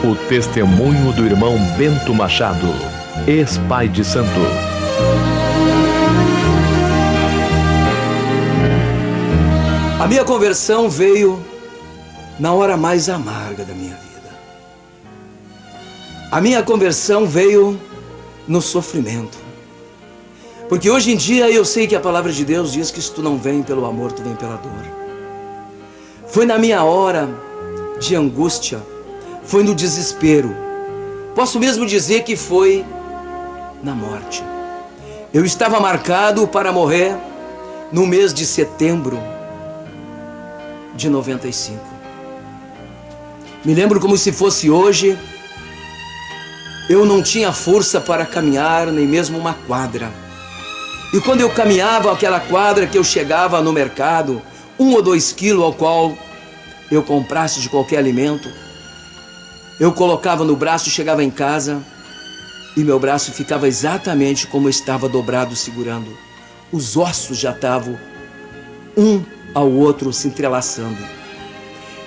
O testemunho do irmão Bento Machado, ex-pai de santo. A minha conversão veio na hora mais amarga da minha vida. A minha conversão veio no sofrimento. Porque hoje em dia eu sei que a palavra de Deus diz que se tu não vem pelo amor, tu vem pela dor. Foi na minha hora de angústia, foi no desespero. Posso mesmo dizer que foi na morte. Eu estava marcado para morrer no mês de setembro de 95. Me lembro como se fosse hoje. Eu não tinha força para caminhar, nem mesmo uma quadra. E quando eu caminhava aquela quadra, que eu chegava no mercado, 1 ou 2 quilos ao qual eu comprasse de qualquer alimento, eu colocava no braço, chegava em casa e meu braço ficava exatamente como estava dobrado, segurando. Os ossos já estavam um ao outro se entrelaçando.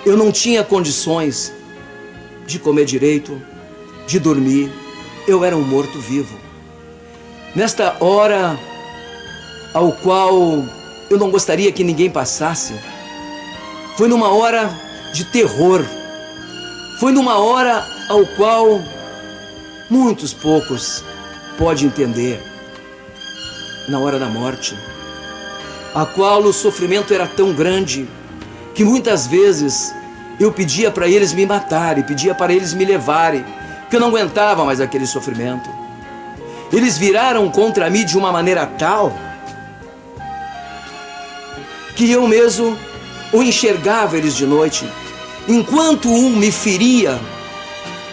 Eu não tinha condições de comer direito, de dormir. Eu era um morto-vivo. Nesta hora ao qual eu não gostaria que ninguém passasse, foi numa hora de terror. Foi numa hora ao qual muitos poucos podem entender. Na hora da morte, a qual o sofrimento era tão grande que muitas vezes eu pedia para eles me matarem, pedia para eles me levarem, porque eu não aguentava mais aquele sofrimento. Eles viraram contra mim de uma maneira tal que eu mesmo o enxergava eles de noite. Enquanto um me feria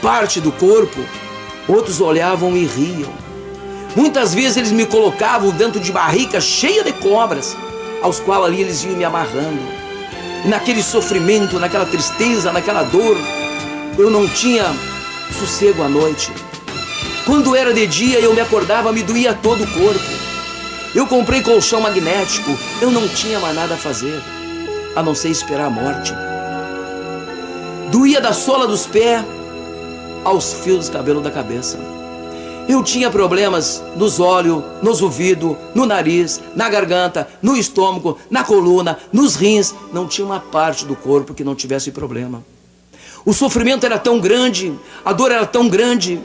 parte do corpo, outros olhavam e riam. Muitas vezes eles me colocavam dentro de barrica cheia de cobras, aos quais ali eles iam me amarrando. E naquele sofrimento, naquela tristeza, naquela dor, eu não tinha sossego à noite. Quando era de dia, eu me acordava, me doía todo o corpo. Eu comprei colchão magnético, eu não tinha mais nada a fazer, a não ser esperar a morte. Doía da sola dos pés aos fios dos cabelos da cabeça. Eu tinha problemas nos olhos, nos ouvidos, no nariz, na garganta, no estômago, na coluna, nos rins. Não tinha uma parte do corpo que não tivesse problema. O sofrimento era tão grande, a dor era tão grande.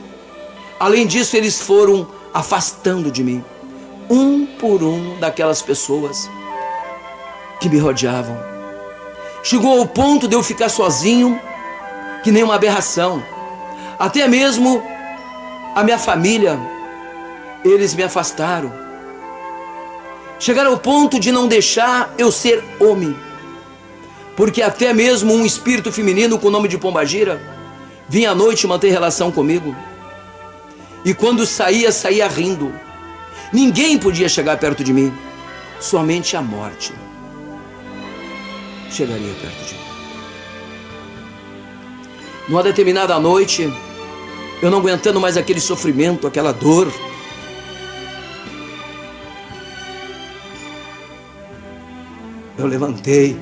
Além disso, eles foram afastando de mim, um por um, daquelas pessoas que me rodeavam. Chegou ao ponto de eu ficar sozinho, que nem uma aberração. Até mesmo a minha família, eles me afastaram. Chegaram ao ponto de não deixar eu ser homem, porque até mesmo um espírito feminino com o nome de Pombagira vinha à noite manter relação comigo. E quando saía, saía rindo. Ninguém podia chegar perto de mim. Somente a morte chegaria perto de mim. Numa determinada noite, eu não aguentando mais aquele sofrimento, aquela dor, eu levantei.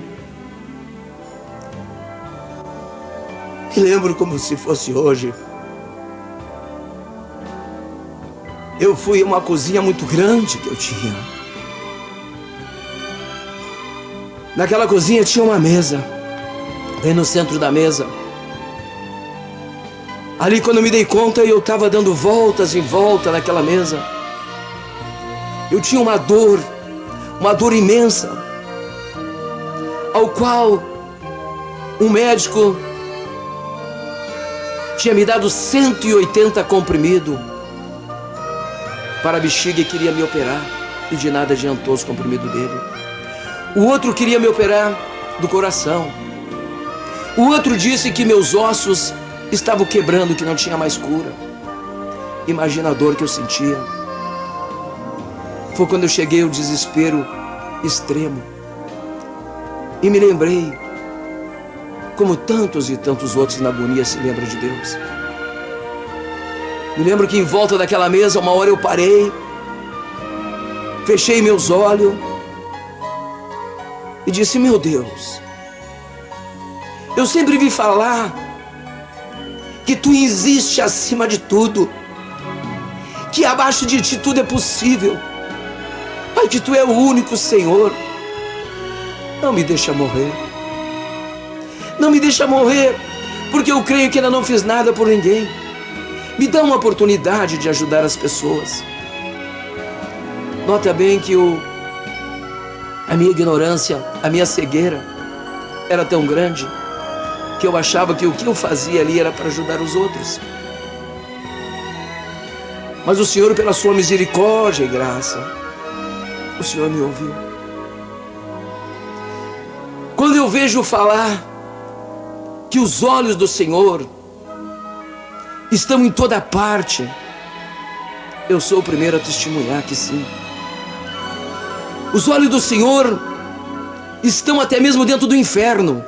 Me lembro como se fosse hoje. Eu fui a uma cozinha muito grande que eu tinha. Naquela cozinha tinha uma mesa, bem no centro da mesa. Ali, quando eu me dei conta, eu estava dando voltas em volta naquela mesa. Eu tinha uma dor imensa, ao qual um médico tinha me dado 180 comprimidos para a bexiga e queria me operar, e de nada adiantou os comprimidos dele. O outro queria me operar do coração. O outro disse que meus ossos estavam quebrando, que não tinha mais cura. Imagina a dor que eu sentia. Foi quando eu cheguei ao desespero extremo e me lembrei, como tantos e tantos outros na agonia se lembram de Deus. Me lembro que em volta daquela mesa, uma hora eu parei, fechei meus olhos e disse: meu Deus, eu sempre vi falar que tu existes acima de tudo, que abaixo de ti tudo é possível. Pai, que tu é o único Senhor. Não me deixa morrer. Não me deixa morrer, porque eu creio que ainda não fiz nada por ninguém. Me dá uma oportunidade de ajudar as pessoas. Nota bem que a minha ignorância, a minha cegueira era tão grande que eu achava que o que eu fazia ali era para ajudar os outros. Mas o Senhor, pela sua misericórdia e graça, o Senhor me ouviu. Quando eu vejo falar que os olhos do Senhor estão em toda parte, eu sou o primeiro a testemunhar que sim. Os olhos do Senhor estão até mesmo dentro do inferno.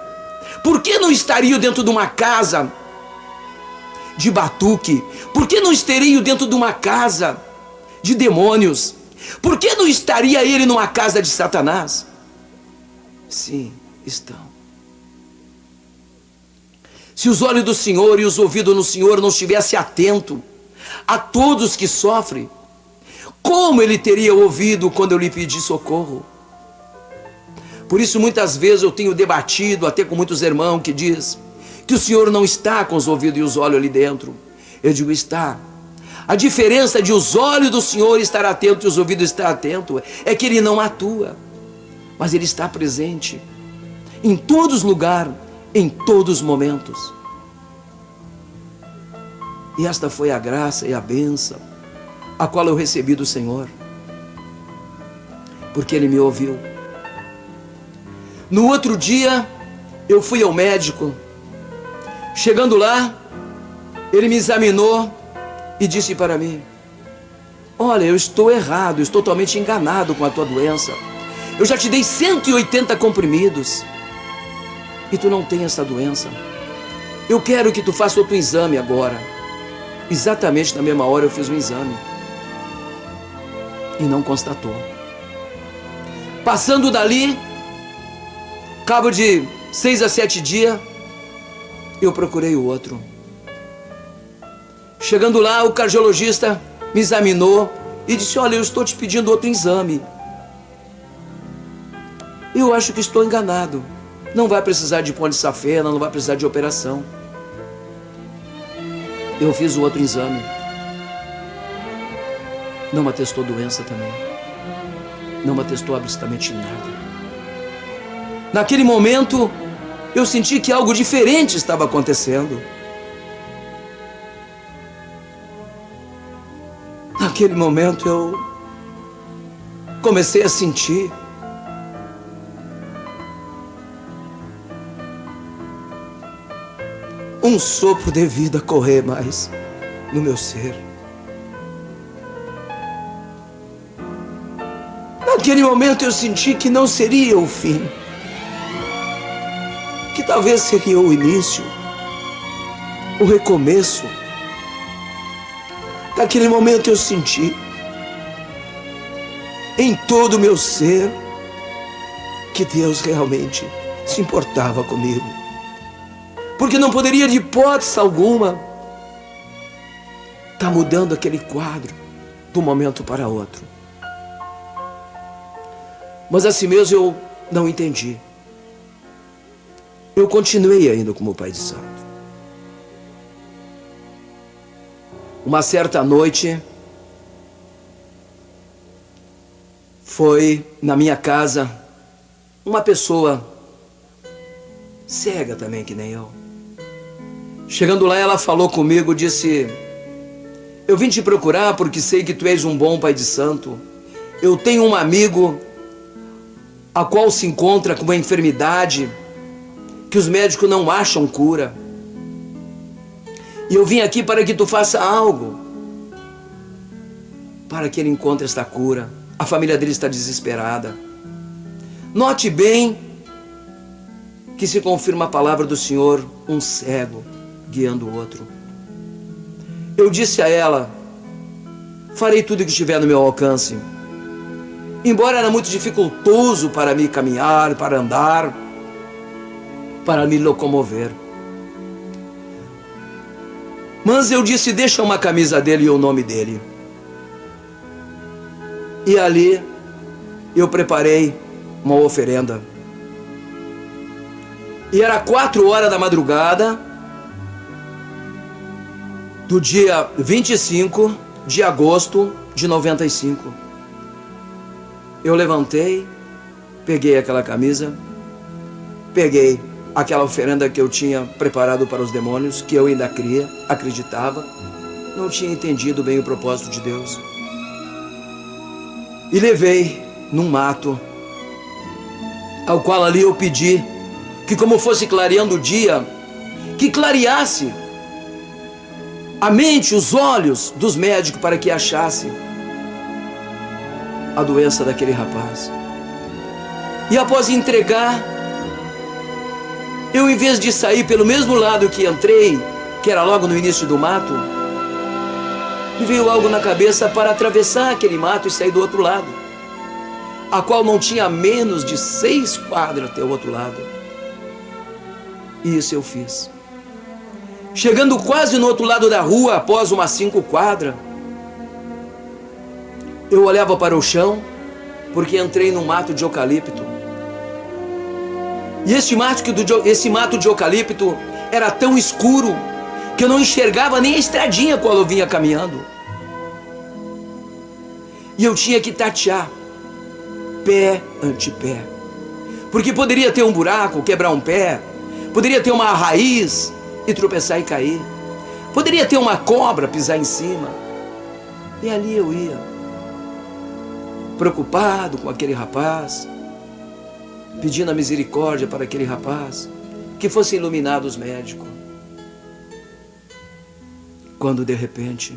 Por que não estariam dentro de uma casa de batuque? Por que não estariam dentro de uma casa de demônios? Por que não estaria ele numa casa de Satanás? Sim, estão. Se os olhos do Senhor e os ouvidos no Senhor não estivessem atentos a todos que sofrem, como ele teria ouvido quando eu lhe pedi socorro? Por isso muitas vezes eu tenho debatido até com muitos irmãos que diz que o Senhor não está com os ouvidos e os olhos ali dentro. Eu digo, está. A diferença de os olhos do Senhor estar atento e os ouvidos estar atento é que ele não atua, mas ele está presente em todos os lugares, em todos os momentos. E esta foi a graça e a bênção a qual eu recebi do Senhor, porque ele me ouviu. No outro dia eu fui ao médico. Chegando lá, ele me examinou e disse para mim: olha, eu estou errado, eu estou totalmente enganado com a tua doença. Eu já te dei 180 comprimidos e tu não tem essa doença. Eu quero que tu faça outro exame agora. Exatamente na mesma hora eu fiz um exame e não constatou. Passando dali, cabo de 6 a 7 dias, eu procurei o outro. Chegando lá, o cardiologista me examinou e disse: olha, eu estou te pedindo outro exame. Eu acho que estou enganado. Não vai precisar de ponte de safena, não vai precisar de operação. Eu fiz o outro exame. Não me atestou doença também. Não me atestou absolutamente nada. Naquele momento, eu senti que algo diferente estava acontecendo. Naquele momento, eu comecei a sentir um sopro de vida correr mais no meu ser. Naquele momento eu senti que não seria o fim, que talvez seria o início, o recomeço. Naquele momento eu senti em todo o meu ser que Deus realmente se importava comigo, porque não poderia de hipótese alguma estar mudando aquele quadro de um momento para outro. Mas assim mesmo eu não entendi. Eu continuei ainda como pai de santo. Uma certa noite, foi na minha casa uma pessoa cega também, que nem eu. Chegando lá, ela falou comigo, disse: eu vim te procurar porque sei que tu és um bom pai de santo. Eu tenho um amigo a qual se encontra com uma enfermidade que os médicos não acham cura. E eu vim aqui para que tu faça algo para que ele encontre esta cura. A família dele está desesperada. Note bem que se confirma a palavra do Senhor, um cego guiando o outro. Eu disse a ela: farei tudo o que estiver no meu alcance. Embora era muito dificultoso para mim caminhar, para andar, para me locomover. Mas eu disse, deixa uma camisa dele e o nome dele. E ali eu preparei uma oferenda. E era 4 horas da madrugada do dia 25 de agosto de 95. Eu levantei, peguei aquela camisa, peguei aquela oferenda que eu tinha preparado para os demônios, que eu ainda cria, acreditava, não tinha entendido bem o propósito de Deus. E levei num mato, ao qual ali eu pedi que, como fosse clareando o dia, que clareasse a mente, os olhos dos médicos para que achasse a doença daquele rapaz. E após entregar, eu, em vez de sair pelo mesmo lado que entrei, que era logo no início do mato, me veio algo na cabeça para atravessar aquele mato e sair do outro lado, a qual não tinha menos de 6 quadras até o outro lado. E isso eu fiz. Chegando quase no outro lado da rua, após umas 5 quadras, eu olhava para o chão, porque entrei num mato de eucalipto. E esse mato de eucalipto era tão escuro que eu não enxergava nem a estradinha qual eu vinha caminhando. E eu tinha que tatear pé ante pé, porque poderia ter um buraco, quebrar um pé, poderia ter uma raiz e tropeçar e cair, poderia ter uma cobra, pisar em cima. E ali eu ia, preocupado com aquele rapaz, pedindo a misericórdia para aquele rapaz, que fosse iluminado os médicos. Quando de repente,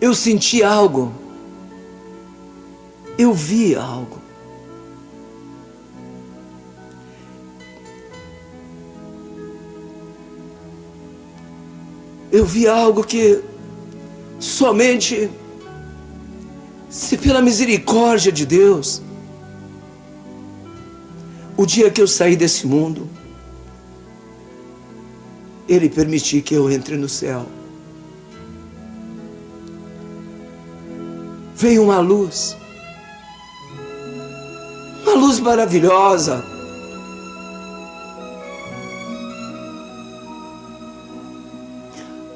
eu senti algo, eu vi algo. Eu vi algo que somente se pela misericórdia de Deus, o dia que eu saí desse mundo, Ele permitiu que eu entre no céu. Veio uma luz maravilhosa,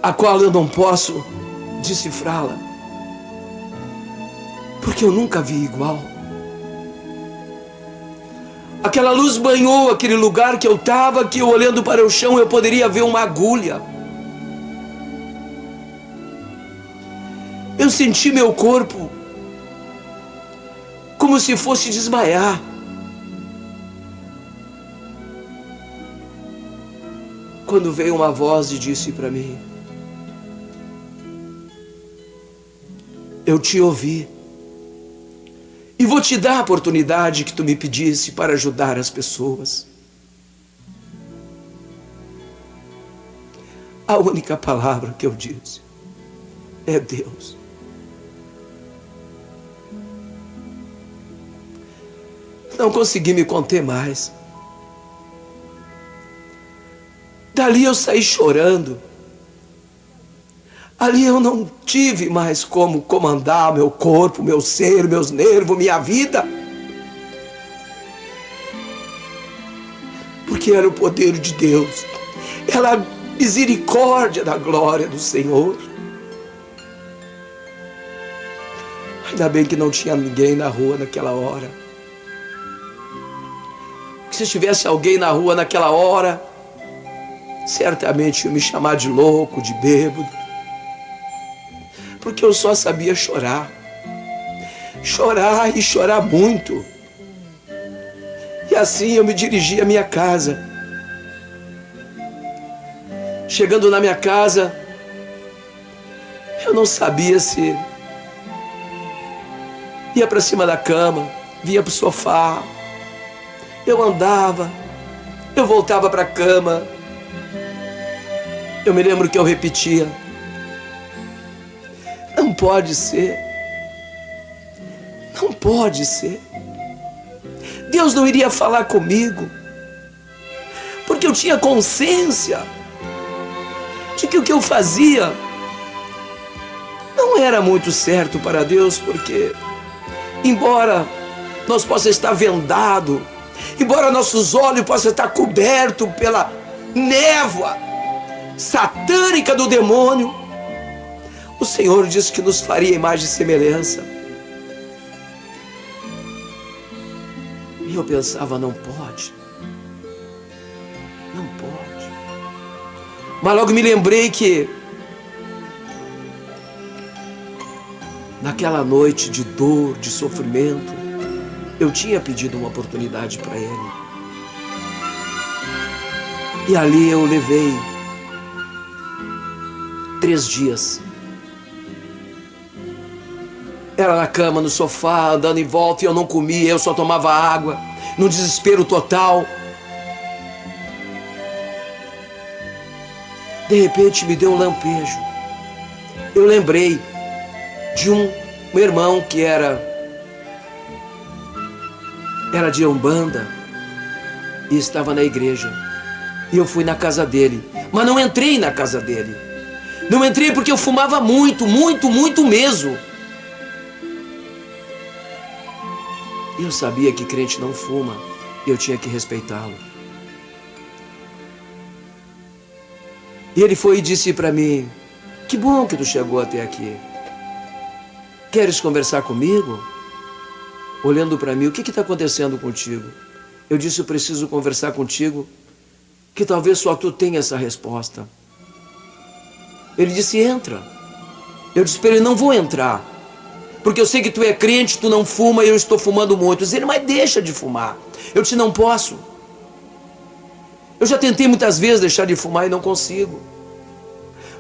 a qual eu não posso decifrá-la, porque eu nunca vi igual. Aquela luz banhou aquele lugar que eu estava, que eu, olhando para o chão, eu poderia ver uma agulha. Eu senti meu corpo como se fosse desmaiar. Quando veio uma voz e disse para mim: eu te ouvi e vou te dar a oportunidade que tu me pedisse para ajudar as pessoas. A única palavra que eu disse é Deus. Não consegui me conter mais. Dali eu saí chorando. Ali eu não tive mais como comandar meu corpo, meu ser, meus nervos, minha vida. Porque era o poder de Deus. Era a misericórdia da glória do Senhor. Ainda bem que não tinha ninguém na rua naquela hora. Porque se tivesse alguém na rua naquela hora, certamente ia me chamar de louco, de bêbado. Porque eu só sabia chorar. Chorar e chorar muito. E assim eu me dirigi à minha casa. Chegando na minha casa, eu não sabia se ia para cima da cama, vinha para o sofá. Eu andava, eu voltava para a cama. Eu me lembro que eu repetia: não pode ser. Não pode ser. Deus não iria falar comigo. tinha consciência de que o que eu fazia não era muito certo para Deus, porque embora nós possa estar vendado, embora nossos olhos possam estar cobertos pela névoa satânica do demônio, o Senhor disse que nos faria imagem e semelhança. E eu pensava, não pode. Não pode. Mas logo me lembrei que naquela noite de dor, de sofrimento, eu tinha pedido uma oportunidade para Ele. E ali eu levei 3 dias. Era na cama, no sofá, andando em volta, e eu não comia, eu só tomava água, num desespero total. De repente me deu um lampejo. Eu lembrei de um irmão que era de Umbanda e estava na igreja. E eu fui na casa dele, mas não entrei na casa dele. Não entrei porque eu fumava muito, muito, muito mesmo. E eu sabia que crente não fuma, e eu tinha que respeitá-lo. E ele foi e disse para mim: que bom que tu chegou até aqui. Queres conversar comigo? Olhando para mim, o que está acontecendo contigo? Eu disse: eu preciso conversar contigo, que talvez só tu tenha essa resposta. Ele disse: entra. Eu disse para ele: não vou entrar, porque eu sei que tu é crente, tu não fuma e eu estou fumando muito. Ele disse: mas deixa de fumar. Eu disse: não posso. Eu já tentei muitas vezes deixar de fumar e não consigo.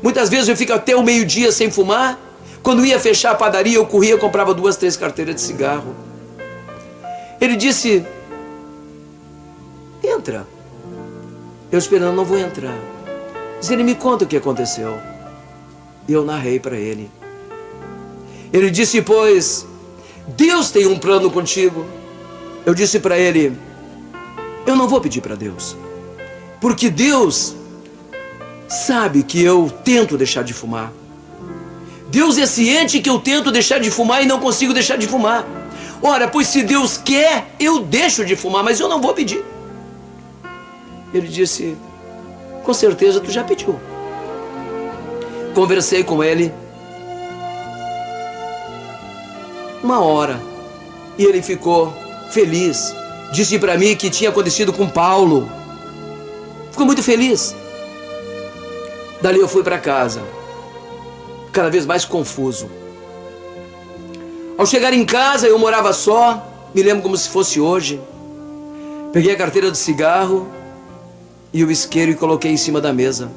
Muitas vezes eu fico até o meio-dia sem fumar. Quando ia fechar a padaria, eu corria, comprava 2, 3 carteiras de cigarro. Ele disse: entra. Eu esperando: não vou entrar. Diz ele: me conta o que aconteceu. E eu narrei para ele. Ele disse: pois Deus tem um plano contigo. Eu disse para ele: eu não vou pedir para Deus, porque Deus sabe que eu tento deixar de fumar. Deus é ciente que eu tento deixar de fumar e não consigo deixar de fumar. Ora, pois se Deus quer, eu deixo de fumar, mas eu não vou pedir. Ele disse: com certeza tu já pediu. Conversei com ele 1 hora e ele ficou feliz. Disse para mim que tinha acontecido com Paulo. Ficou muito feliz. Dali eu fui para casa, cada vez mais confuso. Ao chegar em casa, eu morava só, me lembro como se fosse hoje. Peguei a carteira do cigarro e o isqueiro e coloquei em cima da mesa.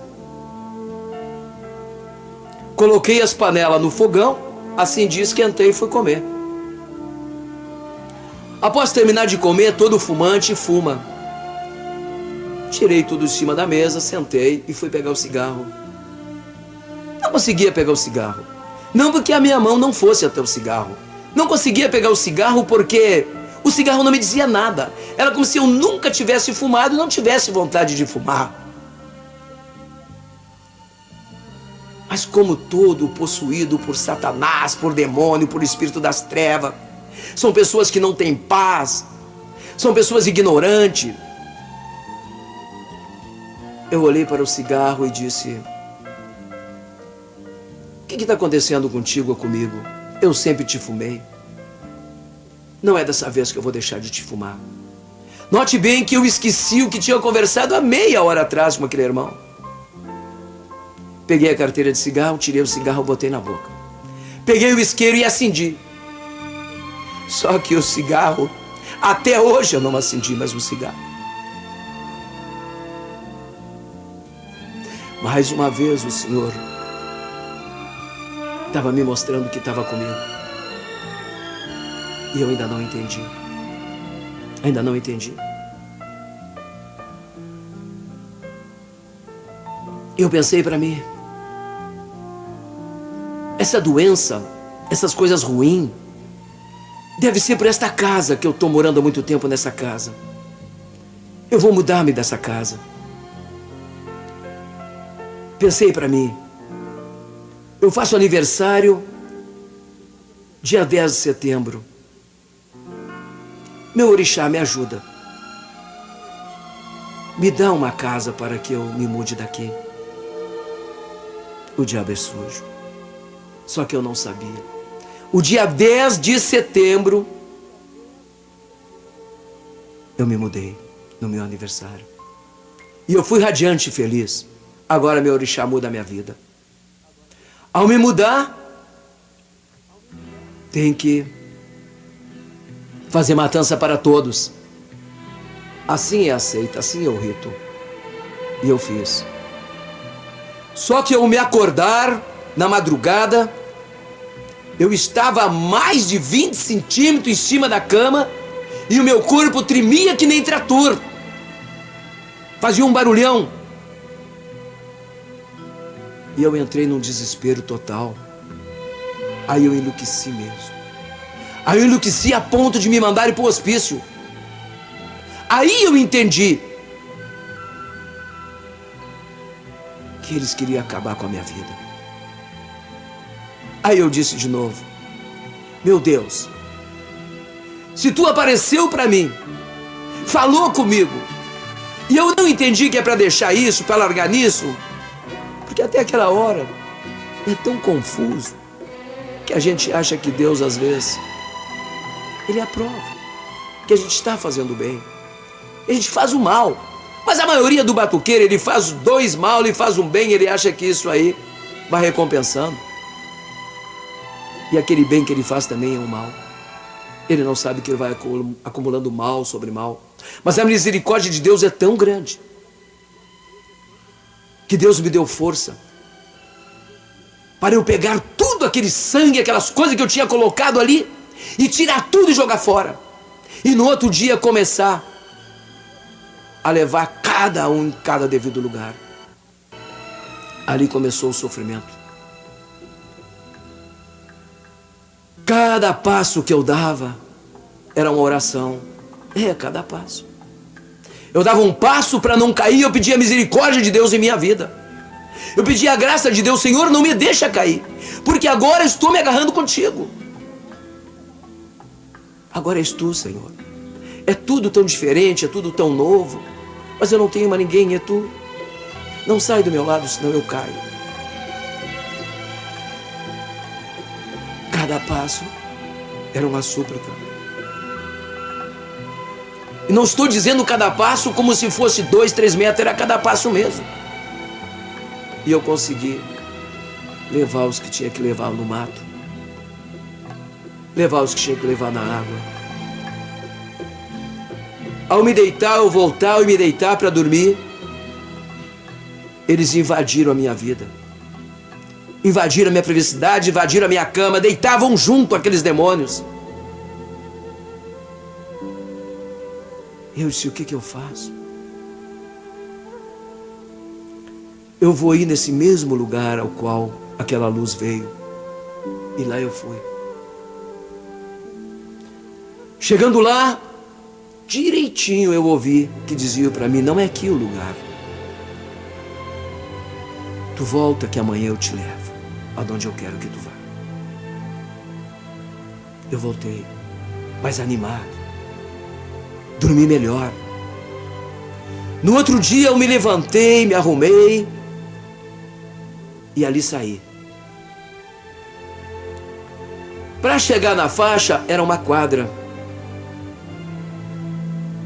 Coloquei as panelas no fogão, acendi, esquentei e fui comer. Após terminar de comer, todo fumante fuma. Tirei tudo de cima da mesa, sentei e fui pegar o cigarro. Não conseguia pegar o cigarro. Não porque a minha mão não fosse até o cigarro. Não conseguia pegar o cigarro porque o cigarro não me dizia nada. Era como se eu nunca tivesse fumado e não tivesse vontade de fumar. Mas como todo possuído por Satanás, por demônio, por espírito das trevas, são pessoas que não têm paz, são pessoas ignorantes. Eu olhei para o cigarro e disse: o que está acontecendo contigo ou comigo? Eu sempre te fumei. Não é dessa vez que eu vou deixar de te fumar. Note bem que eu esqueci o que tinha conversado há meia hora atrás com aquele irmão. Peguei a carteira de cigarro, tirei o cigarro, botei na boca. Peguei o isqueiro e acendi. Só que o cigarro, até hoje eu não acendi mais um cigarro. Mais uma vez o Senhor estava me mostrando que estava comigo. E eu ainda não entendi. Ainda não entendi. Eu pensei para mim: essa doença, essas coisas ruins, deve ser por esta casa que eu estou morando há muito tempo nessa casa. Eu vou mudar-me dessa casa. Pensei para mim, eu faço aniversário dia 10 de setembro. Meu orixá, me ajuda. Me dá uma casa para que eu me mude daqui. O diabo é sujo. Só que eu não sabia. O dia 10 de setembro, eu me mudei no meu aniversário. E eu fui radiante e feliz. Agora meu orixá muda a minha vida. Ao me mudar, tem que fazer matança para todos. Assim é aceito, assim é o rito. E eu fiz. Só que eu me acordar na madrugada, eu estava a mais de 20 centímetros em cima da cama e o meu corpo tremia que nem trator. Fazia um barulhão. E eu entrei num desespero total. Aí eu enlouqueci mesmo. Aí eu enlouqueci a ponto de me mandarem para o hospício. Aí eu entendi que eles queriam acabar com a minha vida. Aí eu disse de novo, meu Deus, se tu apareceu para mim, falou comigo, e eu não entendi que é para deixar isso, para largar nisso, porque até aquela hora é tão confuso que a gente acha que Deus às vezes Ele aprova que a gente está fazendo bem. A gente faz o mal. Mas a maioria do batuqueiro, ele faz dois mal, ele faz um bem, ele acha que isso aí vai recompensando. E aquele bem que ele faz também é um mal. Ele não sabe que ele vai acumulando mal sobre mal. Mas a misericórdia de Deus é tão grande que Deus me deu força para eu pegar tudo aquele sangue, aquelas coisas que eu tinha colocado ali e tirar tudo e jogar fora. E no outro dia começar a levar cada um em cada devido lugar. Ali começou o sofrimento. Cada passo que eu dava era uma oração. Cada passo. Eu dava um passo para não cair, eu pedia a misericórdia de Deus em minha vida. Eu pedia a graça de Deus, Senhor, não me deixa cair, porque agora estou me agarrando contigo. Agora és tu, Senhor. É tudo tão diferente, é tudo tão novo, mas eu não tenho mais ninguém, é tu. Não sai do meu lado, senão eu caio. Cada passo era uma súplica. E não estou dizendo cada passo como se fosse 2, 3 metros, era cada passo mesmo. E eu consegui levar os que tinha que levar no mato, levar os que tinha que levar na água. Ao me deitar, eu voltar e me deitar para dormir, eles invadiram a minha vida. Invadiram a minha privacidade, invadiram a minha cama, deitavam junto aqueles demônios. Eu disse, o que eu faço? Eu vou ir nesse mesmo lugar ao qual aquela luz veio. E lá eu fui. Chegando lá, direitinho eu ouvi que diziam para mim, não é aqui o lugar. Tu volta que amanhã eu te levo aonde eu quero que tu vá. Eu voltei, mais animado. Dormi melhor. No outro dia eu me levantei, me arrumei e ali saí. Para chegar na faixa era uma quadra.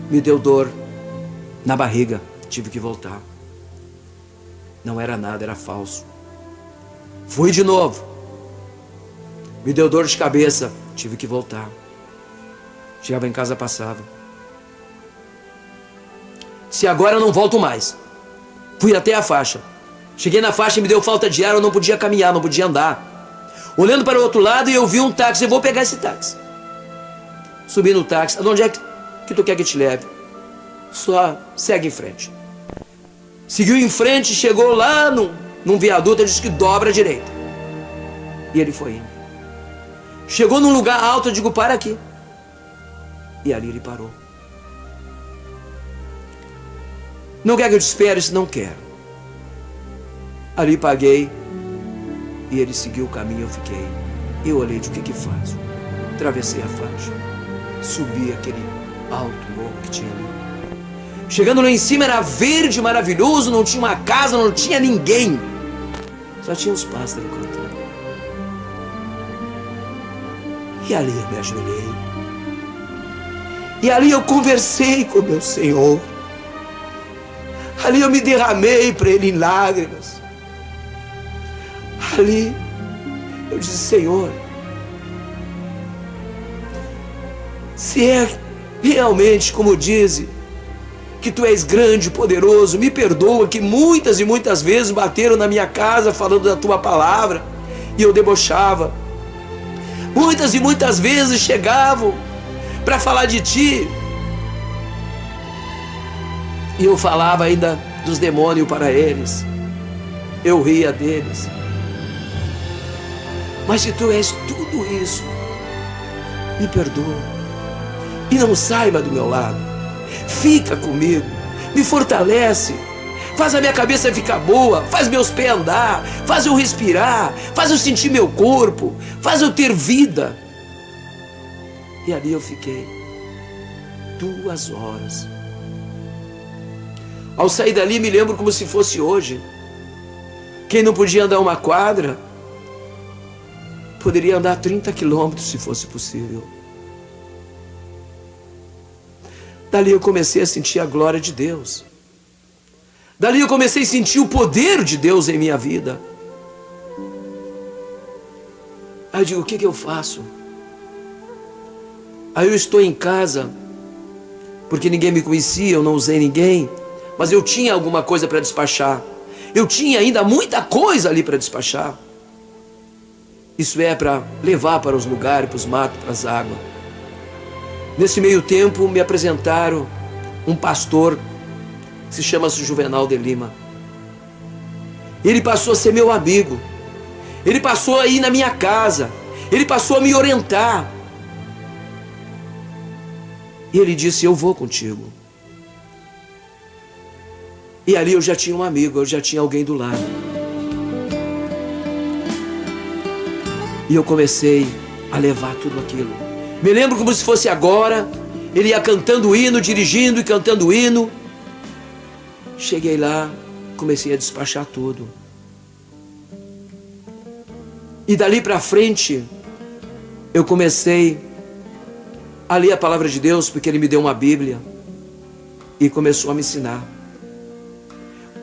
Me deu dor na barriga, tive que voltar. Não era nada, era falso. Fui de novo. Me deu dor de cabeça, tive que voltar. Chegava em casa, passava. Se agora eu não volto mais. Fui até a faixa. Cheguei na faixa e me deu falta de ar, eu não podia caminhar, não podia andar. Olhando para o outro lado e eu vi um táxi, eu vou pegar esse táxi. Subi no táxi, onde é que tu quer que te leve? Só segue em frente. Seguiu em frente, chegou lá num viaduto, ele disse que dobra à direita. E ele foi indo. Chegou num lugar alto, eu digo, para aqui. E ali ele parou. Não quer que eu te espere? Se não quero. Ali paguei e ele seguiu o caminho, eu fiquei. Eu olhei de o que faço? Atravessei a faixa, subi aquele alto morro que tinha ali. Chegando lá em cima era verde, maravilhoso, não tinha uma casa, não tinha ninguém. Só tinha os pássaros cantando. E ali eu me ajoelhei. E ali eu conversei com meu Senhor. Ali eu me derramei para Ele em lágrimas. Ali eu disse: Senhor, se é realmente como dizem, que Tu és grande e poderoso, me perdoa que muitas e muitas vezes bateram na minha casa falando da Tua palavra e eu debochava. Muitas e muitas vezes chegavam para falar de Ti e eu falava ainda dos demônios para eles, eu ria deles. Mas se Tu és tudo isso, me perdoa e não saiba do meu lado. Fica comigo, me fortalece, faz a minha cabeça ficar boa, faz meus pés andar, faz eu respirar, faz eu sentir meu corpo, faz eu ter vida. E ali eu fiquei 2 horas. Ao sair dali me lembro como se fosse hoje. Quem não podia andar 1 quadra, poderia andar 30 quilômetros se fosse possível. Dali eu comecei a sentir a glória de Deus. Dali eu comecei a sentir o poder de Deus em minha vida. Aí eu digo: o que eu faço? Aí eu estou em casa, porque ninguém me conhecia, eu não usei ninguém, mas eu tinha alguma coisa para despachar. Eu tinha ainda muita coisa ali para despachar. Isso é, para levar para os lugares, para os matos, para as águas. Nesse meio tempo me apresentaram um pastor, se chama Juvenal de Lima. Ele passou a ser meu amigo. Ele passou a ir na minha casa. Ele passou a me orientar. E ele disse: eu vou contigo. E ali eu já tinha um amigo, eu já tinha alguém do lado. E eu comecei a levar tudo aquilo. Me lembro como se fosse agora. Ele ia cantando hino, dirigindo e cantando hino. Cheguei lá, comecei a despachar tudo. E dali para frente, eu comecei a ler a palavra de Deus, porque Ele me deu uma Bíblia e começou a me ensinar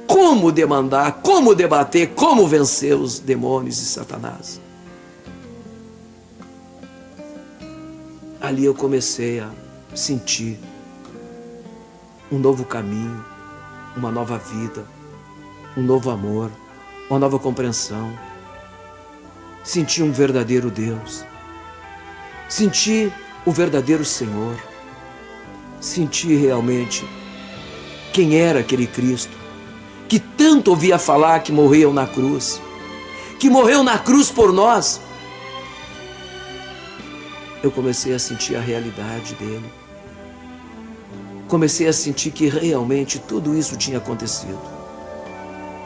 como demandar, como debater, como vencer os demônios e Satanás. Ali eu comecei a sentir um novo caminho, uma nova vida, um novo amor, uma nova compreensão. Senti um verdadeiro Deus. Senti o verdadeiro Senhor. Senti realmente quem era aquele Cristo que tanto ouvia falar, que morreu na cruz, que morreu na cruz por nós. Eu comecei a sentir a realidade dele. Comecei a sentir que realmente tudo isso tinha acontecido.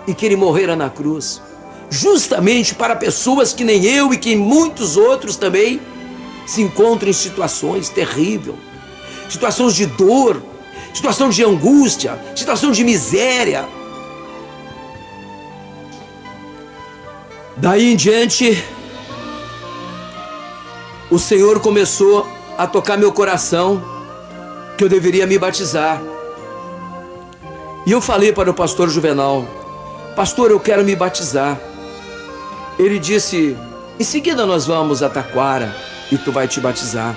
E que ele morrera na cruz, justamente para pessoas que nem eu e que muitos outros também se encontram em situações terríveis. Situações de dor, situação de angústia, situação de miséria. Daí em diante, o Senhor começou a tocar meu coração que eu deveria me batizar. E eu falei para o pastor Juvenal: pastor, eu quero me batizar. Ele disse: em seguida nós vamos a Taquara e tu vai te batizar.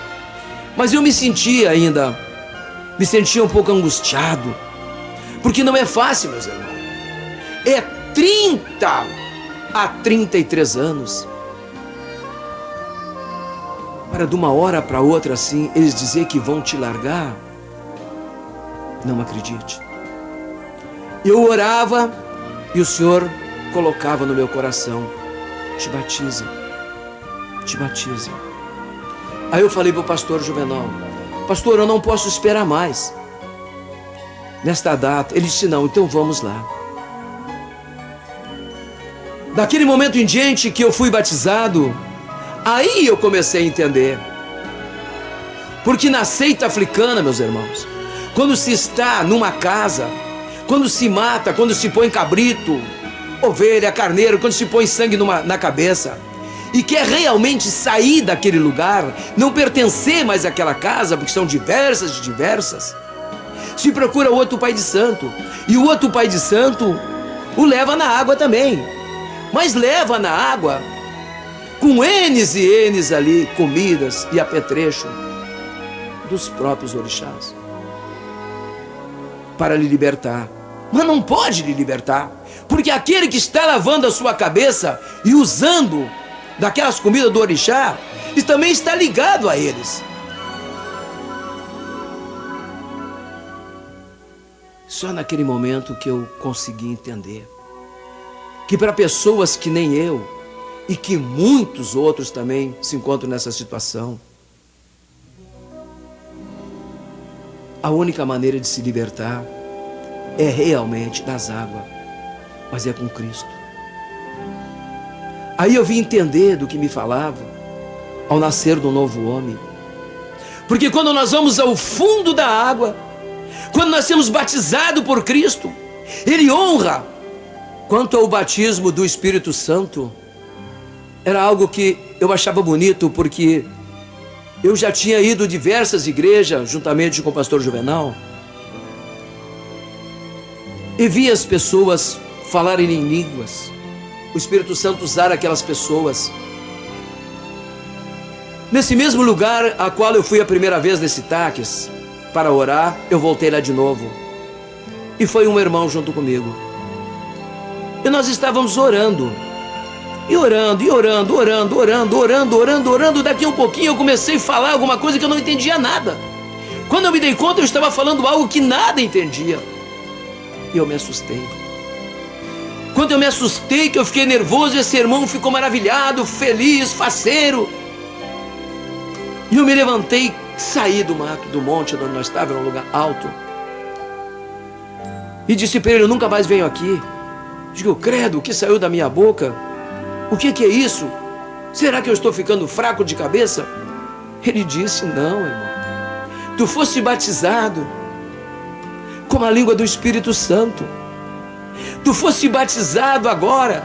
Mas eu me sentia um pouco angustiado, porque não é fácil, meus irmãos. É 30 a 33 anos. Para de uma hora para outra assim, eles dizer que vão te largar, não acredite. Eu orava e o Senhor colocava no meu coração: te batiza, te batiza. Aí eu falei para o pastor Juvenal: pastor, eu não posso esperar mais nesta data. Ele disse: não, então vamos lá. Daquele momento em diante que eu fui batizado, aí eu comecei a entender. Porque na seita africana, meus irmãos, quando se está numa casa, quando se mata, quando se põe cabrito, ovelha, carneiro, quando se põe sangue na cabeça, e quer realmente sair daquele lugar, não pertencer mais àquela casa, porque são diversas, se procura outro pai de santo, e o outro pai de santo o leva na água também, mas leva na água com N's e N's ali, comidas e apetrecho dos próprios orixás, para lhe libertar. Mas não pode lhe libertar, porque aquele que está lavando a sua cabeça e usando daquelas comidas do orixá, e também está ligado a eles. Só naquele momento que eu consegui entender que para pessoas que nem eu, e que muitos outros também se encontram nessa situação, a única maneira de se libertar é realmente das águas, mas é com Cristo. Aí eu vim entender do que me falava ao nascer do novo homem. Porque quando nós vamos ao fundo da água, quando nós somos batizados por Cristo, Ele honra. Quanto ao batismo do Espírito Santo, era algo que eu achava bonito, porque eu já tinha ido a diversas igrejas, juntamente com o pastor Juvenal, e vi as pessoas falarem em línguas, o Espírito Santo usar aquelas pessoas. Nesse mesmo lugar a qual eu fui a primeira vez nesse táxi para orar, eu voltei lá de novo, e foi um irmão junto comigo, e nós estávamos orando, orando. Daqui um pouquinho eu comecei a falar alguma coisa que eu não entendia nada. Quando eu me dei conta, eu estava falando algo que nada entendia, e eu me assustei. Quando eu me assustei, que eu fiquei nervoso, esse irmão ficou maravilhado, feliz, faceiro. E eu me levantei, saí do mato, do monte onde nós estávamos, era um lugar alto, e disse para ele: eu nunca mais venho aqui. Digo: credo, o que saiu da minha boca? O que é isso? Será que eu estou ficando fraco de cabeça? Ele disse: não, irmão, tu foste batizado com a língua do Espírito Santo. Tu foste batizado agora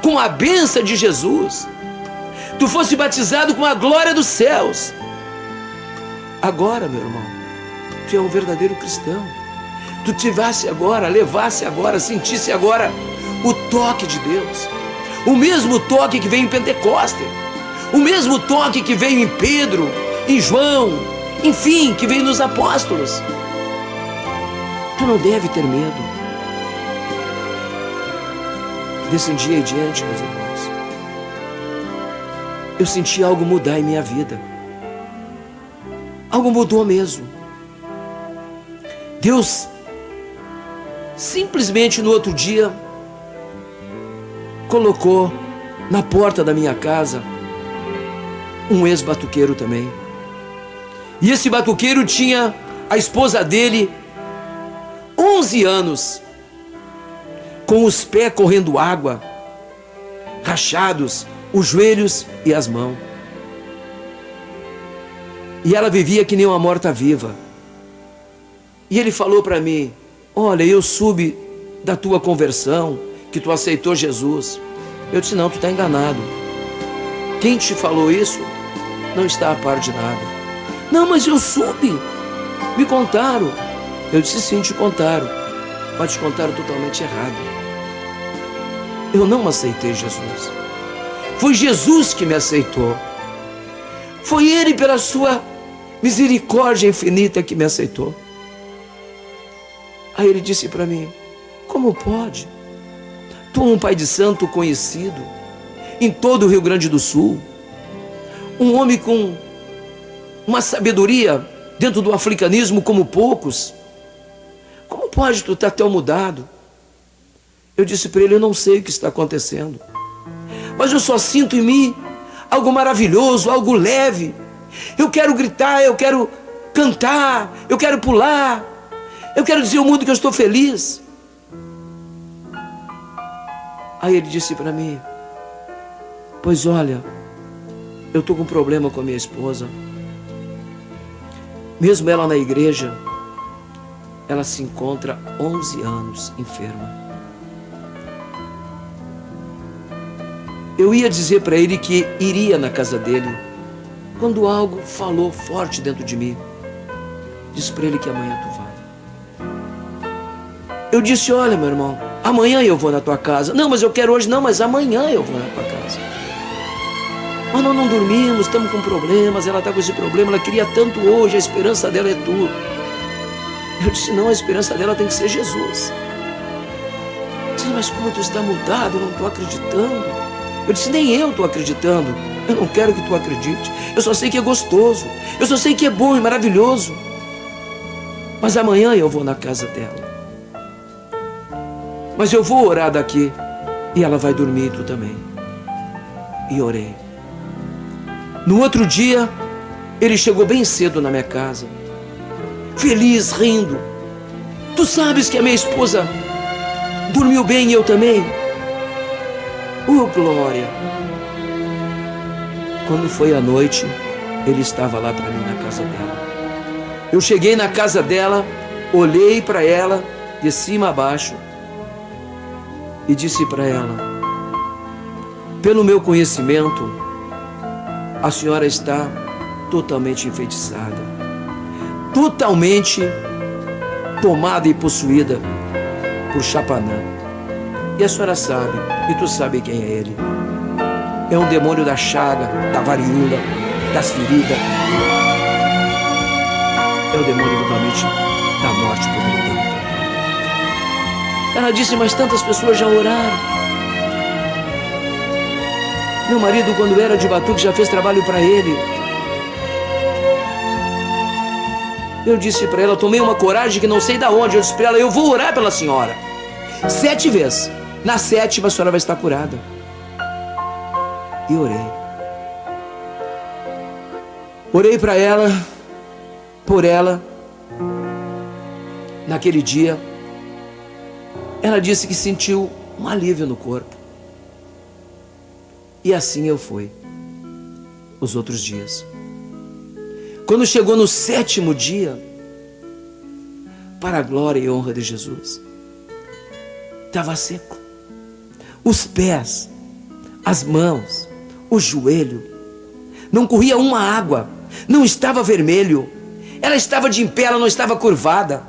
com a bênção de Jesus. Tu foste batizado com a glória dos céus. Agora, meu irmão, tu é um verdadeiro cristão. Tu tivesse agora, levasse agora, sentisse agora o toque de Deus. O mesmo toque que veio em Pentecostes, o mesmo toque que veio em Pedro, em João, enfim, que veio nos apóstolos. Tu não deve ter medo. Desse dia em diante, meus irmãos, eu senti algo mudar em minha vida. Algo mudou mesmo. Deus simplesmente no outro dia colocou na porta da minha casa um ex-batuqueiro também. E esse batuqueiro tinha a esposa dele 11 anos, com os pés correndo água, rachados, os joelhos e as mãos. E ela vivia que nem uma morta-viva. E ele falou para mim: olha, eu soube da tua conversão, que tu aceitou Jesus. Eu disse: não, tu está enganado. Quem te falou isso não está a par de nada. Não, mas eu soube, me contaram. Eu disse: sim, te contaram, mas te contaram totalmente errado. Eu não aceitei Jesus. Foi Jesus que me aceitou. Foi Ele, pela sua misericórdia infinita, que me aceitou. Aí ele disse para mim: como pode? Tu, um pai de santo conhecido em todo o Rio Grande do Sul, um homem com uma sabedoria dentro do africanismo como poucos, como pode tu estar tão mudado? Eu disse para ele: eu não sei o que está acontecendo, mas eu só sinto em mim algo maravilhoso, algo leve. Eu quero gritar, eu quero cantar, eu quero pular, eu quero dizer ao mundo que eu estou feliz. Aí ele disse para mim: pois olha, eu estou com um problema com a minha esposa. Mesmo ela na igreja, ela se encontra 11 anos enferma. Eu ia dizer para ele que iria na casa dele, quando algo falou forte dentro de mim. Disse para ele que amanhã tu vai. Eu disse: olha, meu irmão, amanhã eu vou na tua casa. Não, mas eu quero hoje. Não, mas amanhã eu vou na tua casa. Mas nós não dormimos, estamos com problemas, ela está com esse problema, ela queria tanto hoje, a esperança dela é tu. Eu disse: não, a esperança dela tem que ser Jesus. Eu disse: mas como tu está mudado, eu não estou acreditando. Eu disse: nem eu estou acreditando, eu não quero que tu acredite. Eu só sei que é gostoso, eu só sei que é bom e maravilhoso. Mas amanhã eu vou na casa dela. Mas eu vou orar daqui e ela vai dormir e tu também. E orei. No outro dia, ele chegou bem cedo na minha casa, feliz, rindo. Tu sabes que a minha esposa dormiu bem e eu também? Oh, glória! Quando foi à noite, ele estava lá para mim na casa dela. Eu cheguei na casa dela, olhei para ela de cima a baixo e disse para ela: pelo meu conhecimento, a senhora está totalmente enfeitiçada, totalmente tomada e possuída por Chapanã. E a senhora sabe, e tu sabe quem é ele. É um demônio da chaga, da varíola, das feridas. É o demônio totalmente da morte por dentro. Ela disse: mas tantas pessoas já oraram. Meu marido, quando era de batuque, já fez trabalho para ele. Eu disse para ela, tomei uma coragem que não sei da onde. Eu disse para ela: eu vou orar pela senhora 7 vezes. Na 7ª a senhora vai estar curada. E orei. Orei para ela, por ela. Naquele dia, ela disse que sentiu um alívio no corpo. E assim eu fui os outros dias. Quando chegou no 7º dia, para a glória e honra de Jesus, estava seco. Os pés, as mãos, o joelho, não corria uma água, não estava vermelho. Ela estava de em pé, ela não estava curvada.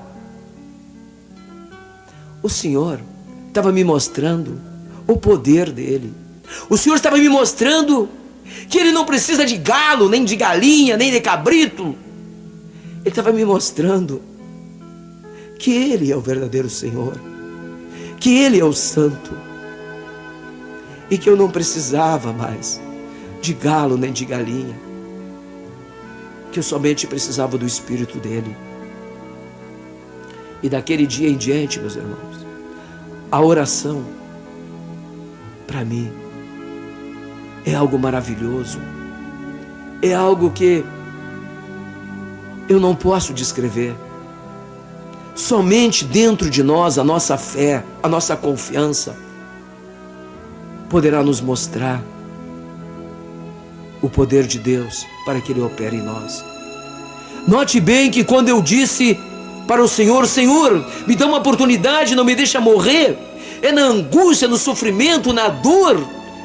O Senhor estava me mostrando o poder dele. O Senhor estava me mostrando que ele não precisa de galo, nem de galinha, nem de cabrito. Ele estava me mostrando que ele é o verdadeiro Senhor, que ele é o santo, e que eu não precisava mais de galo nem de galinha, que eu somente precisava do Espírito dele. E daquele dia em diante, meus irmãos, a oração para mim é algo maravilhoso, é algo que eu não posso descrever. Somente dentro de nós a nossa fé, a nossa confiança poderá nos mostrar o poder de Deus para que Ele opere em nós. Note bem que quando eu disse para o Senhor: Senhor, me dá uma oportunidade, não me deixa morrer, é na angústia, no sofrimento, na dor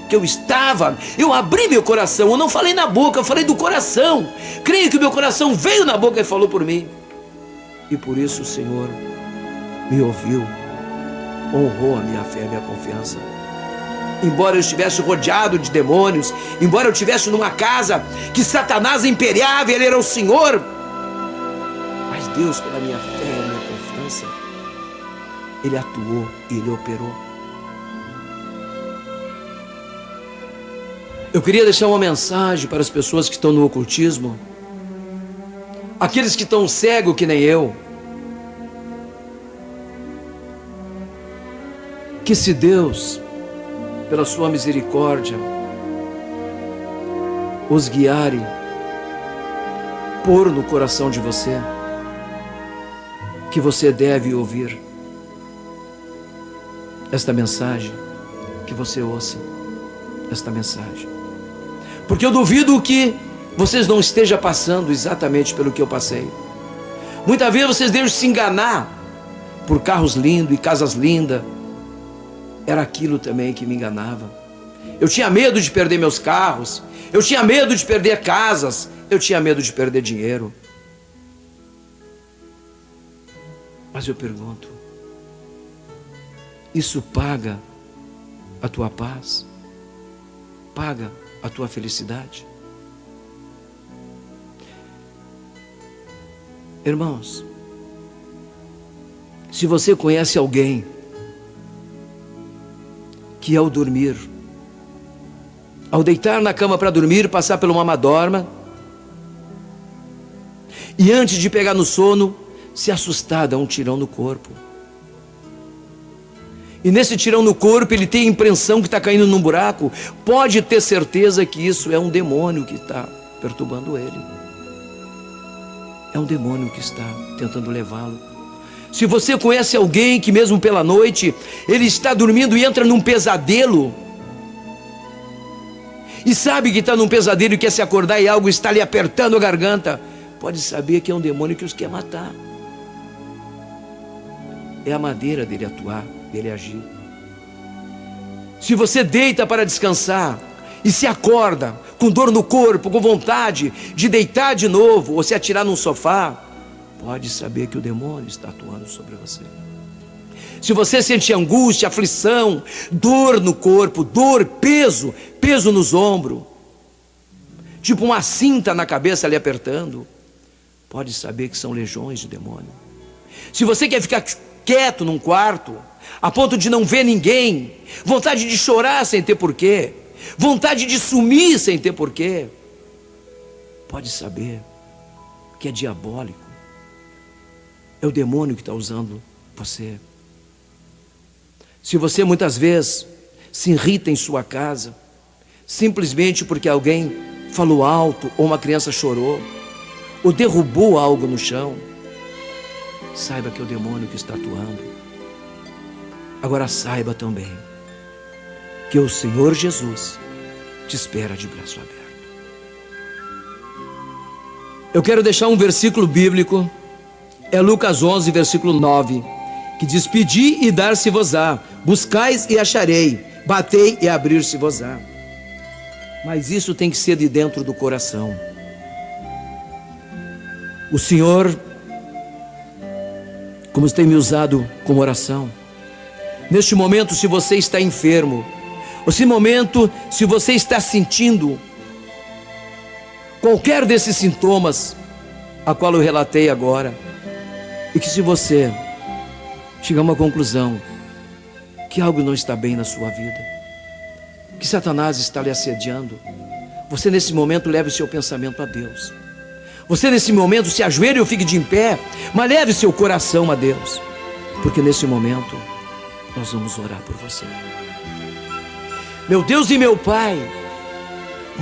que eu estava, eu abri meu coração. Eu não falei na boca, eu falei do coração. Creio que o meu coração veio na boca e falou por mim. E por isso o Senhor me ouviu, honrou a minha fé, a minha confiança. Embora eu estivesse rodeado de demônios, embora eu estivesse numa casa que Satanás imperiava, ele era o Senhor, mas Deus, pela minha fé e a minha confiança, Ele atuou e Ele operou. Eu queria deixar uma mensagem para as pessoas que estão no ocultismo, aqueles que estão cegos que nem eu, que se Deus, pela sua misericórdia, os guiare, pôr no coração de você, que você deve ouvir esta mensagem, que você ouça esta mensagem, porque eu duvido que vocês não estejam passando exatamente pelo que eu passei. Muitas vezes vocês deixam se enganar por carros lindos e casas lindas. Era aquilo também que me enganava. Eu tinha medo de perder meus carros, eu tinha medo de perder casas, eu tinha medo de perder dinheiro. Mas eu pergunto, isso paga a tua paz? Paga a tua felicidade? Irmãos, se você conhece alguém que ao dormir, ao deitar na cama para dormir, passar por uma madorma, e antes de pegar no sono, se assustar, dá um tirão no corpo. E nesse tirão no corpo, ele tem a impressão que está caindo num buraco, pode ter certeza que isso é um demônio que está perturbando ele. É um demônio que está tentando levá-lo. Se você conhece alguém que mesmo pela noite, ele está dormindo e entra num pesadelo, e sabe que está num pesadelo e quer se acordar e algo está lhe apertando a garganta, pode saber que é um demônio que os quer matar. É a maneira dele atuar, dele agir. Se você deita para descansar e se acorda com dor no corpo, com vontade de deitar de novo ou se atirar num sofá, pode saber que o demônio está atuando sobre você. Se você sente angústia, aflição, dor no corpo, dor, peso nos ombros, tipo uma cinta na cabeça lhe apertando, pode saber que são legiões de demônio. Se você quer ficar quieto num quarto, a ponto de não ver ninguém, vontade de chorar sem ter porquê, vontade de sumir sem ter porquê, pode saber que é diabólico. É o demônio que está usando você. Se você muitas vezes se irrita em sua casa, simplesmente porque alguém falou alto, ou uma criança chorou, ou derrubou algo no chão, saiba que é o demônio que está atuando. Agora saiba também que o Senhor Jesus te espera de braço aberto. Eu quero deixar um versículo bíblico, é Lucas 11, versículo 9, que diz: pedi e dar-se-vos-á, buscais e acharei, batei e abrir-se-vos-á. Mas isso tem que ser de dentro do coração. O Senhor, como tem me usado como oração, neste momento, se você está enfermo, ou nesse momento, se você está sentindo qualquer desses sintomas a qual eu relatei agora, e que se você chegar a uma conclusão que algo não está bem na sua vida, que Satanás está lhe assediando, você nesse momento leve o seu pensamento a Deus. Você nesse momento se ajoelhe ou fique de pé, mas leve seu coração a Deus, porque nesse momento nós vamos orar por você. Meu Deus e meu Pai,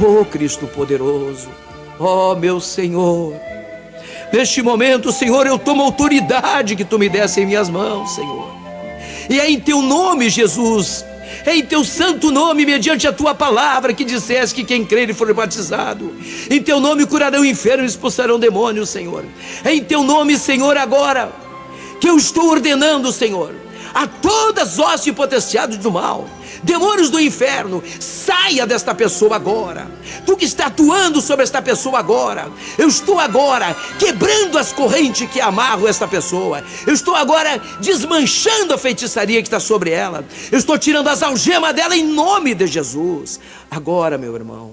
oh Cristo poderoso, oh meu Senhor, neste momento, Senhor, eu tomo a autoridade que Tu me desse em minhas mãos, Senhor, e é em Teu nome, Jesus, é em Teu santo nome, mediante a Tua palavra, que disseste que quem crer e for batizado, em Teu nome curarão enfermos e expulsarão demônios, Senhor. É em Teu nome, Senhor, agora que eu estou ordenando, Senhor, a todas as hostes e potestades do mal, demônios do inferno, saia desta pessoa agora. Tu que está atuando sobre esta pessoa agora, eu estou agora quebrando as correntes que amarram esta pessoa, eu estou agora desmanchando a feitiçaria que está sobre ela, eu estou tirando as algemas dela em nome de Jesus. Agora, meu irmão,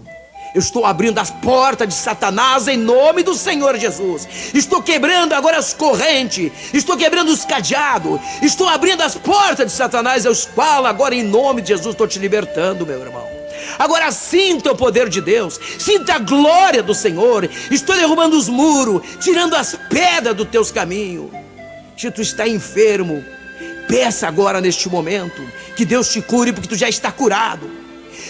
eu estou abrindo as portas de Satanás em nome do Senhor Jesus. Estou quebrando agora as correntes, estou quebrando os cadeados, estou abrindo as portas de Satanás, eu falo agora em nome de Jesus, estou te libertando, meu irmão. Agora sinta o poder de Deus, sinta a glória do Senhor. Estou derrubando os muros, tirando as pedras dos teus caminhos. Se tu está enfermo, peça agora neste momento que Deus te cure, porque tu já está curado.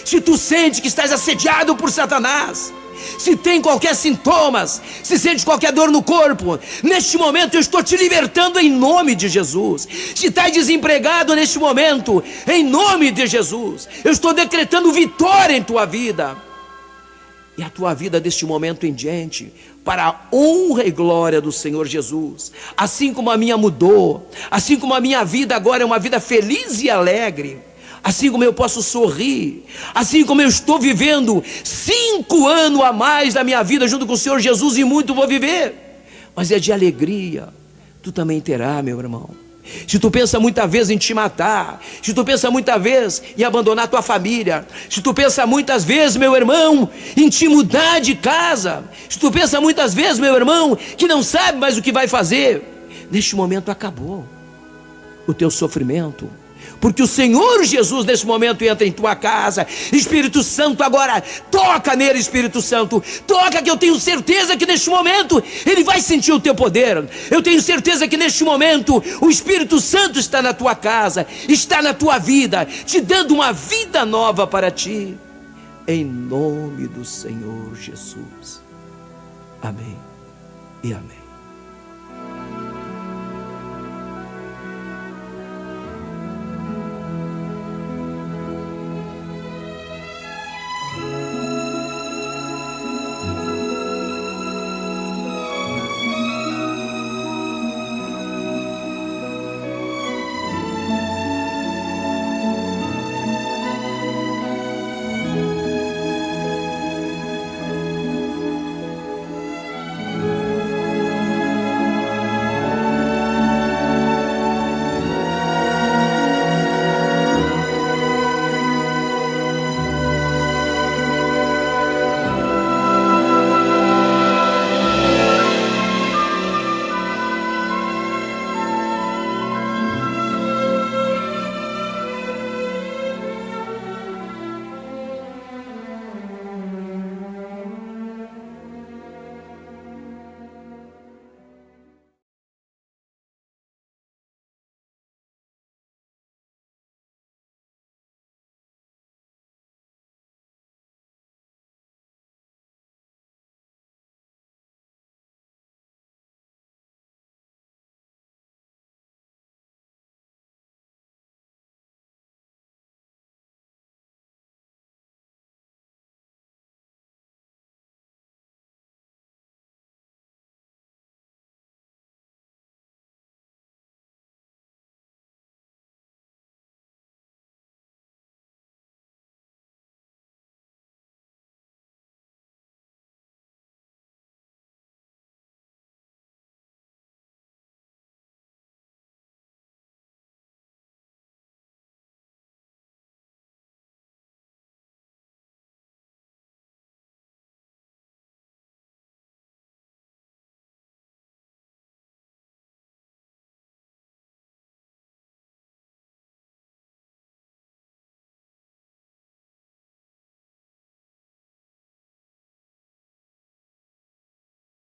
Se tu sente que estás assediado por Satanás, se tem qualquer sintomas, se sente qualquer dor no corpo, neste momento eu estou te libertando em nome de Jesus. Se está desempregado neste momento, em nome de Jesus, eu estou decretando vitória em tua vida. E a tua vida deste momento em diante, para a honra e glória do Senhor Jesus. Assim como a minha mudou, assim como a minha vida agora é uma vida feliz e alegre, assim como eu posso sorrir, assim como eu estou vivendo 5 anos a mais da minha vida junto com o Senhor Jesus, e muito vou viver, mas é de alegria, tu também terá, meu irmão. Se tu pensa muitas vezes em te matar, se tu pensa muitas vezes em abandonar tua família, se tu pensa muitas vezes, meu irmão, em te mudar de casa, se tu pensa muitas vezes, meu irmão, que não sabe mais o que vai fazer, neste momento acabou o teu sofrimento, porque o Senhor Jesus nesse momento entra em tua casa. Espírito Santo, agora toca nele, Espírito Santo, toca, que eu tenho certeza que neste momento ele vai sentir o teu poder. Eu tenho certeza que neste momento o Espírito Santo está na tua casa, está na tua vida, te dando uma vida nova para ti, em nome do Senhor Jesus. Amém e amém.